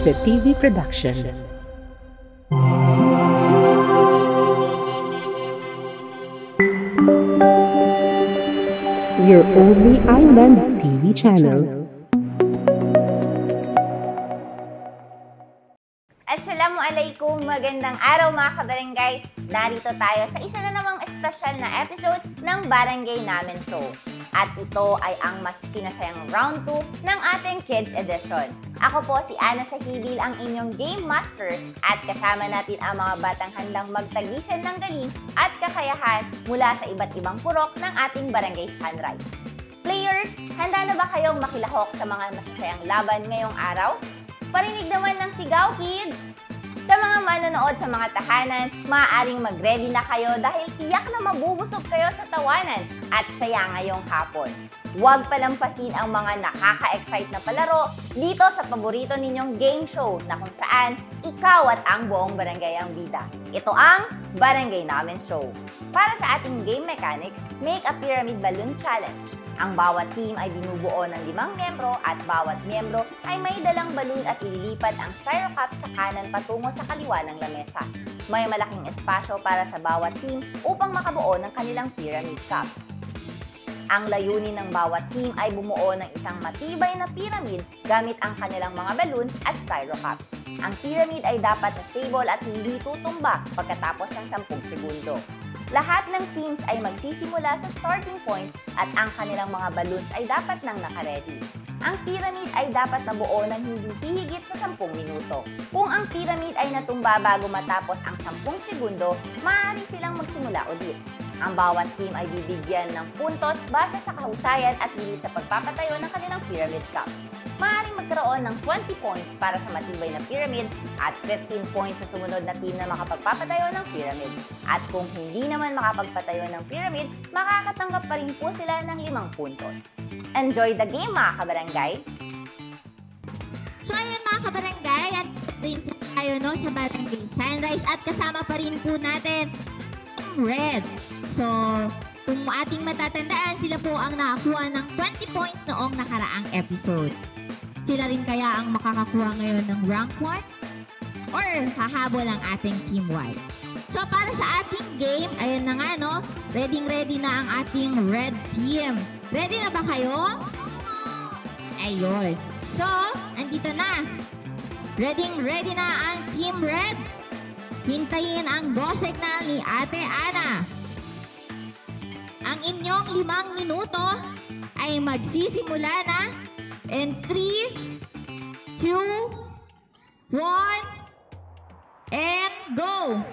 Jose TV Production. Your only island TV channel. Assalamualaikum! Magandang araw mga kabarangay! Narito tayo sa isa na namang espesyal na episode ng Barangay Namin Show. At ito ay ang mas pinasayang round 2 ng ating Kids Edition. Ako po si Ana Sahibil, ang inyong Game Master, at kasama natin ang mga batang handang magtagisan ng galing at kakayahan mula sa iba't ibang purok ng ating Barangay Sunrise. Players, handa na ba kayong makilahok sa mga masasayang laban ngayong araw? Parinig naman ng sigaw, kids! Sa mga manonood sa mga tahanan, maaaring mag-ready na kayo dahil tiyak na mabubusog kayo sa tawanan at saya ngayong hapon. Huwag palampasin ang mga nakaka-excite na palaro dito sa paborito ninyong game show na kung saan ikaw at ang buong barangay ang bida. Ito ang Barangay Namin Show. Para sa ating game mechanics, make a pyramid balloon challenge. Ang bawat team ay binubuo ng 5 miyembro at bawat miyembro ay may dalang balloon at ililipat ang styro cup sa kanan patungo sa kaliwa ng lamesa. May malaking espasyo para sa bawat team upang makabuo ng kanilang pyramid cups. Ang layunin ng bawat team ay bumuo ng isang matibay na pyramid gamit ang kanilang mga balloon at styro cups. Ang pyramid ay dapat na stable at hindi tutumba pagkatapos ng 10 segundo. Lahat ng teams ay magsisimula sa starting point at ang kanilang mga balloons ay dapat nang nakaredy. Ang pyramid ay dapat nabuo ng hindi hihigit sa 10 minuto. Kung ang pyramid ay natumba bago matapos ang 10 segundo, maaari silang magsimula ulit. Ang bawat team ay bibigyan ng puntos base sa kahusayan at bilis sa pagpapatayo ng kanilang pyramid cups. Maaaring magkaroon ng 20 points para sa matibay na pyramid at 15 points sa sumunod na team na makapagpapatayo ng pyramid. At kung hindi naman makapagpatayo ng pyramid, makakatanggap pa rin po sila ng 5 puntos. Enjoy the game mga kabarangay! So ayun mga kabarangay, at rin po tayo sa Barangay Sunrise at kasama pa rin po natin Team Red. So kung ating matatandaan, sila po ang nakakuha ng 20 points noong nakaraang episode. Sila rin kaya ang makakakuha ngayon ng rank 1? Or hahabol ang ating Team White? So para sa ating game, ayun na nga ready na ang ating Red Team. Ready na ba kayo? Ayun. So, andito na. Ready na ang Team Red. Hintayin ang go signal ni Ate Ana. Ang inyong 5 minuto ay magsisimula na in 3, 2, 1, and go!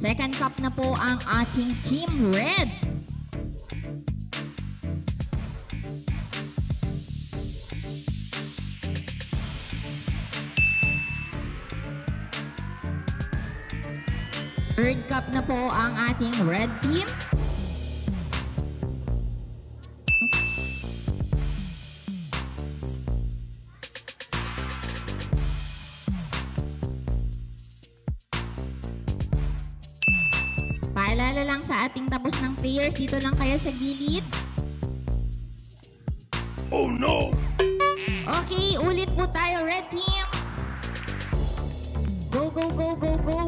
Second cup na po ang ating Team Red. Third cup na po ang ating Red Team. Paalala lang sa ating tapos ng players, dito lang kayo sa gilid. Oh no! Okay, ulit po tayo, Red Team. Go, go, go, go, go!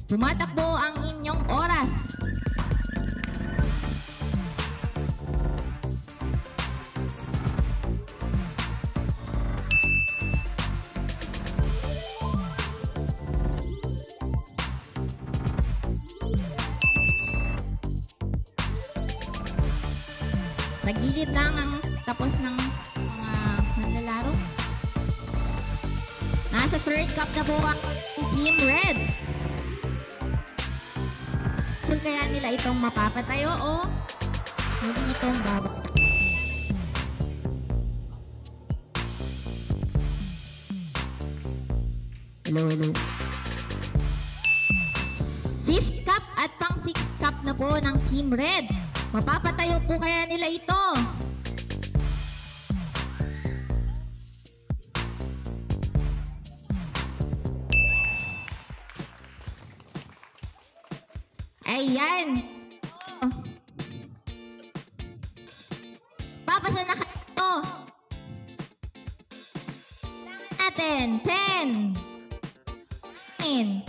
Tumatakbo ang inyong oras. Sa gilid lang ang tapos ng mga manlalaro. Nasa third cup na po ang Team Red. Kung kaya nila itong mapapatayo o hindi itong babatayo. Hello. Fifth cup at pang 6th cup na po ng Team Red. Mapapatayo po kaya nila ito? Ayan. Papasa na kayo. Natin. 10. 9.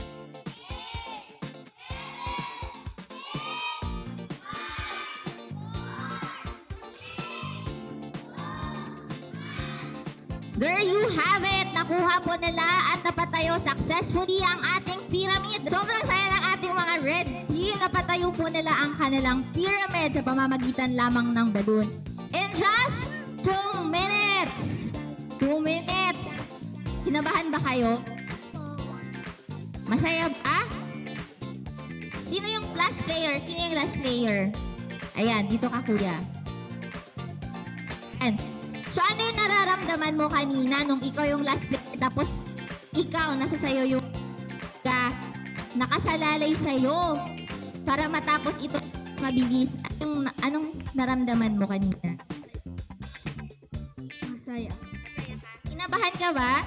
There you have it! Nakuha po nila at napatayo successfully ang ating pyramid. Sobrang saya ng ating mga red team. Napatayo po nila ang kanilang pyramid sa pamamagitan lamang ng balloon. In just 2 minutes! 2 minutes! Kinabahan ba kayo? Masaya ba? Sino yung last player? Sino yung last player? Ayan, dito ka kuya. And so, ano yung nararamdaman mo kanina nung ikaw yung last player tapos ikaw, nasa sayo yung nakasalalay sa'yo para matapos ito mabilis? Anong naramdaman mo kanina? Masaya. Kinabahan ka ba?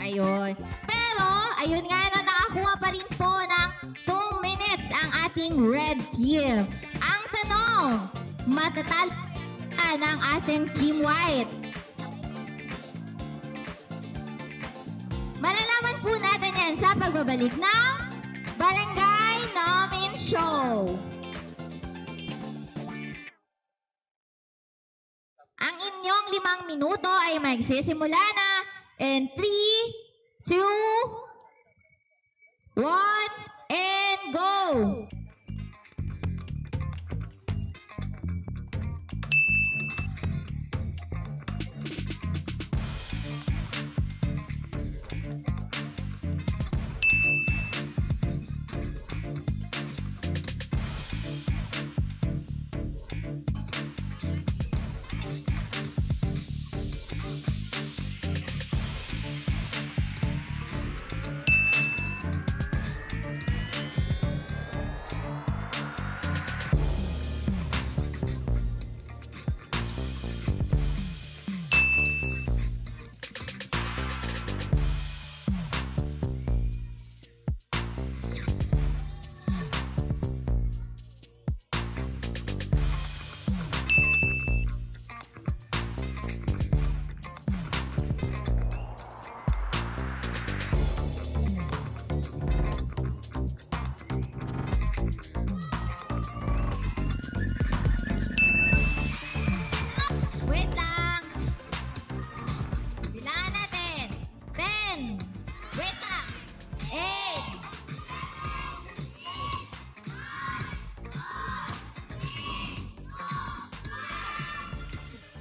Ayun. Pero, ayun nga na, nakakuha pa rin po ng 2 minutes ang ating red team. Ang tanong, matatalo ng ating Team White. Malalaman po natin yan sa pagbabalik ng Barangay Namin Show. Ang inyong 5 minuto ay magsisimula na in 3, 2, 1, and go!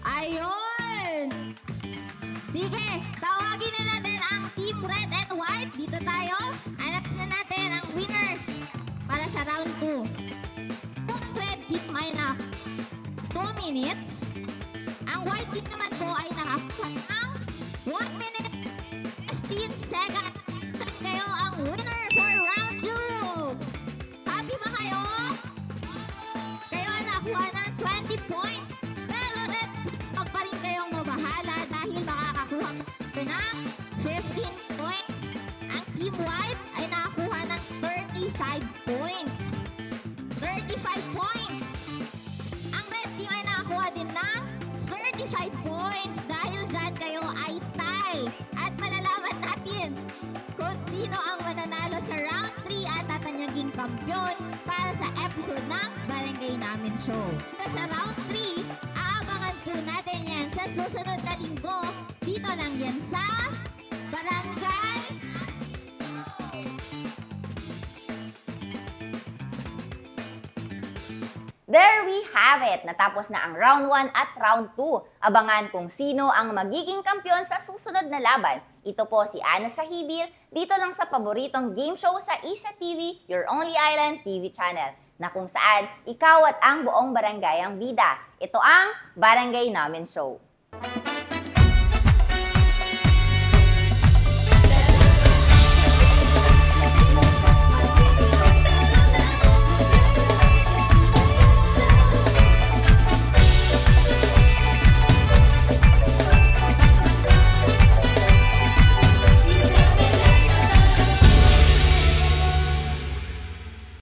Ayun! Sige, tawagin na natin ang Team Red and White. Dito tayo. Hanap na natin ang winners para sa round 2. Kung Red Team ay na 2 minutes, ang White Team naman po ay nakakuha ng 1 minute 15 seconds. Saan kayo ang winner for round 2? Happy ba kayo? Kayo ang nakuha ng 20 points. Pero Red Team, wag pa rin kayong mabahala dahil makakakuha kayo ng 15 points. Ang Team White ay nakakuha ng 35 points. 35 points. Ang Red Team ay nakakuha din ng 35 points dahil dyan kayo ay tie. At malalaman natin kung sino ang mananalo sa round 3 at tatanyaging kampiyon para sa episode ng Barangay Namin Show. Sa round 3, aabangan po natin yan sa susunod na linggo. Dito lang yan sa Barangay. There we have it! Natapos na ang round 1 at round 2. Abangan kung sino ang magiging kampiyon sa susunod na laban. Ito po si Ana Shahibir, dito lang sa paboritong game show sa Isa TV, Your Only Island TV channel, na kung saan ikaw at ang buong barangay ang bida. Ito ang Barangay Namin Show.